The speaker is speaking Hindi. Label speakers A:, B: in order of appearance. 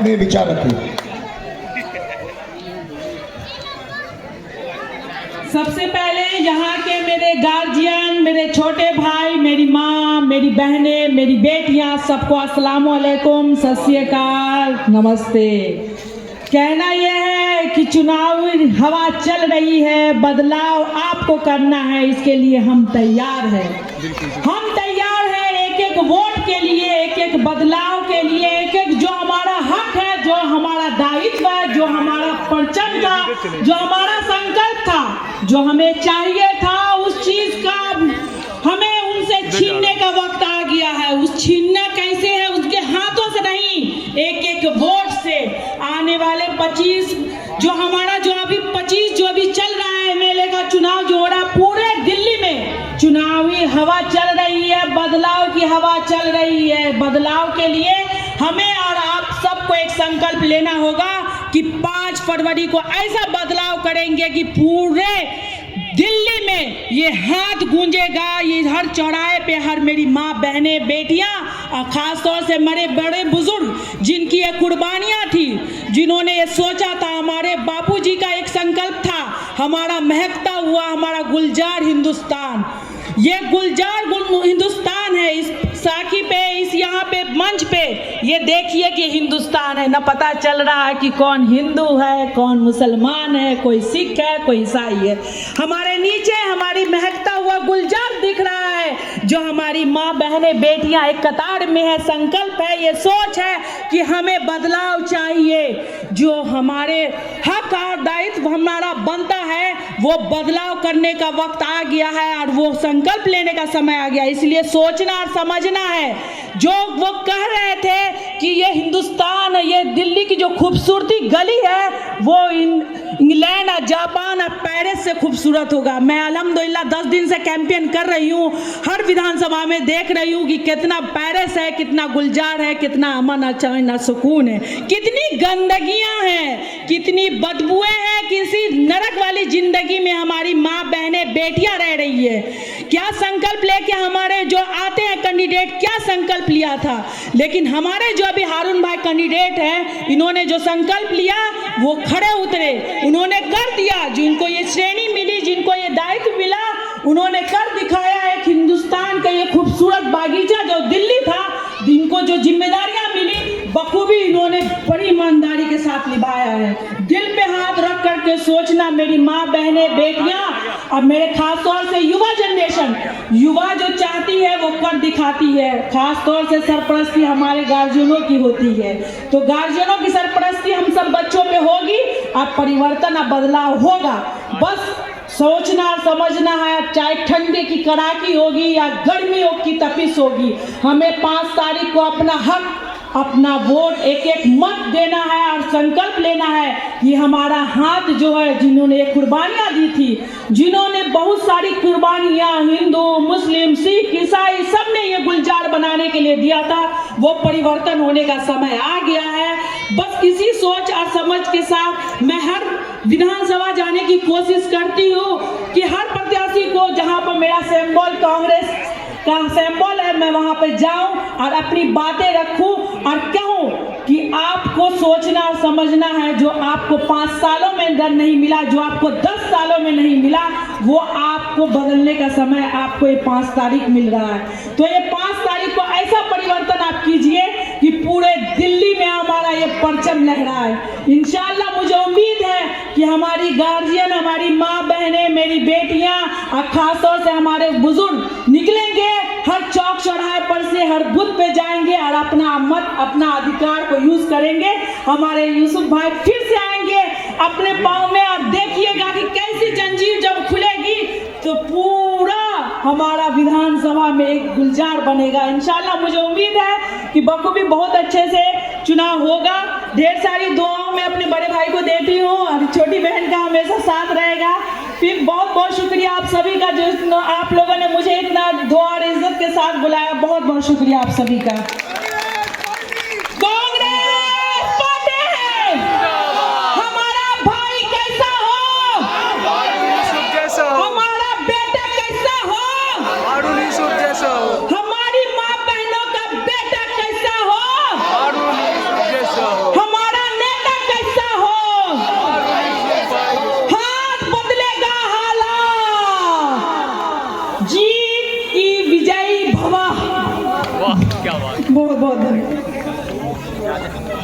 A: में विचार रखिए।
B: सबसे पहले यहाँ के मेरे गार्जियन, मेरे छोटे भाई, मेरी माँ, मेरी बहनें, मेरी बेटियाँ, सबको अस्सलाम वालेकुम, सत श्री अकाल, नमस्ते। कहना यह है कि चुनाव हवा चल रही है, बदलाव आपको करना है, इसके लिए हम तैयार हैं। हम तैयार हैं एक एक वोट के लिए, एक एक बदलाव के लिए, एक एक जो हमारा हक है, जो हमारा दायित्व है, जो हमारा परचम था, जो हमारा संकल्प था, जो हमें चाहिए था, उस चीज का हमें उनसे छीनने का वक्त आ गया है। उस छीनना कैसे है? उसके हाथों से नहीं, एक एक वोट से। आने वाले 25 जो हमारा जो अभी चल रहा है, एमएलए का चुनाव जो हो रहा है, पूरे दिल्ली में चुनावी हवा चल रही है, बदलाव की हवा चल रही है। बदलाव के लिए हमें और आप सबको एक संकल्प लेना होगा कि 5 फरवरी को ऐसा बदलाव करेंगे कि पूरे दिल्ली में ये हाथ गूंजेगा, ये हर चौराहे पे हर मेरी माँ, बहनें, बेटियां और खास तौर से मेरे बड़े बुजुर्ग जिनकी ये कुर्बानियां थी, जिन्होंने ये सोचा था, हमारे बापूजी का एक संकल्प था, हमारा महकता हुआ हमारा गुलजार हिंदुस्तान। ये गुलजार हिंदुस्तान है। इस साखी पे, इस यहाँ पे मंच पे ये देखिए कि हिंदुस्तान है। न पता चल रहा है कि कौन हिंदू है, कौन मुसलमान है, कोई सिख है, कोई ईसाई है। हमारे नीचे हमारी महकता हुआ गुलजार दिख रहा है, जो हमारी माँ, बहनें, बेटियां एक कतार में है। संकल्प है, ये सोच है कि हमें बदलाव चाहिए। जो हमारे हक और दायित्व हमारा बनता है, वो बदलाव करने का वक्त आ गया है और वो संकल्प लेने का समय आ गया। इसलिए सोचना और समझना है। जो वो कह रहे थे कि ये हिंदुस्तान, ये दिल्ली की जो खूबसूरती गली है, वो इंग्लैंड और जापान और पेरिस से खूबसूरत होगा। मैं अल्हम्दुलिल्लाह 10 दिन से कैंपेन कर रही हूँ, हर विधानसभा में देख रही हूँ कि कितना पेरिस है, कितना गुलजार है, कितना अमन और चैन और सुकून है, कितनी गंदगियाँ हैं, कितनी बदबुएं हैं, किसी नरक वाली जिंदगी में हमारी माँ, बहनें, बेटियां रह रही है। क्या संकल्प लेके हमारे जो आते हैं कैंडिडेट, क्या संकल्प लिया था? लेकिन हमारे जो अभी हारून भाई कैंडिडेट हैं, इन्होंने जो संकल्प लिया वो खड़े उतरे, उन्होंने कर दिया। जिनको ये श्रेणी मिली, जिनको ये दायित्व मिला, उन्होंने कर दिखाया। एक हिंदुस्तान का ये खूबसूरत बागीचा जो दिल्ली था, जिनको जो जिम्मेदारियां मिली, बखूबी इन्होंने बड़ी ईमानदारी के साथ निभाया है। दिल पे हाथ रख करके सोचना, मेरी माँ, बहनें, बेटियां और मेरे खास तौर से युवा जनरेशन, युवा जो चाहती है वो कर दिखाती है। खास तौर से सरपरस्ती हमारे गार्जियनों की होती है, तो गार्जियनों की सरपरस्ती हम सब बच्चों पे होगी और परिवर्तन और बदलाव होगा। बस सोचना और समझना है, चाहे ठंडी की कड़ाकी होगी या गर्मियों की तपिश होगी, हमें 5 तारीख को अपना हक, अपना वोट, एक एक मत देना है और संकल्प लेना है कि हमारा हाथ जो है, जिन्होंने ये कुर्बानियाँ दी थी, जिन्होंने बहुत सारी कुर्बानियाँ हिंदू, मुस्लिम, सिख, ईसाई सब ने ये गुलजार बनाने के लिए दिया था, वो परिवर्तन होने का समय आ गया है। बस इसी सोच और समझ के साथ मैं हर विधानसभा जाने की कोशिश करती हूँ कि हर प्रत्याशी को, जहाँ पर मेरा सिंबल कांग्रेस का सिंबल है, मैं वहां पे जाऊं और अपनी बातें रखूं और कहूं कि आपको सोचना और समझना है। जो आपको 5 सालों में नहीं मिला, जो आपको 10 सालों में नहीं मिला, वो आपको बदलने का समय आपको ये 5 तारीख मिल रहा है। तो ये 5 तारीख को ऐसा परिवर्तन आप कीजिए कि पूरे दिल्ली में हमारा ये परचम लहराए। इंशाअल्लाह मुझे उम्मीद है कि हमारी गार्जियन, हमारी माँ, बहनें, मेरी बेटियां और खास तौर से हमारे बुजुर्ग निकलेंगे, हर चौक चौराहे पर से हर बूथ पे जाएंगे और अपना मत, अपना अधिकार को यूज करेंगे। हमारे यूसुफ भाई फिर से आएंगे अपने पाँव में और देखिएगा कि कैसी जंजीर जब खुलेगी तो पूरा हमारा विधानसभा में एक गुलजार बनेगा। इंशाल्लाह मुझे उम्मीद है कि बखूबी बहुत अच्छे से चुनाव होगा। ढेर सारी दुआओं में अपने बड़े भाई को देती हूँ और छोटी बहन का हमेशा साथ रहेगा। फिर बहुत बहुत शुक्रिया आप सभी का, जो आप लोगों ने मुझे इतना दुआ और इज्जत के साथ बुलाया। बहुत बहुत शुक्रिया आप सभी का। कांग्रेस पार्टी है, हमारा भाई कैसा हो, हमारा बेटा कैसा हो, हमारी माँ बहनों का बेटा कैसा हो, हमारे जीत की विजयी भवा।
A: वाह क्या बात।
B: बहुत बहुत धन्यवाद।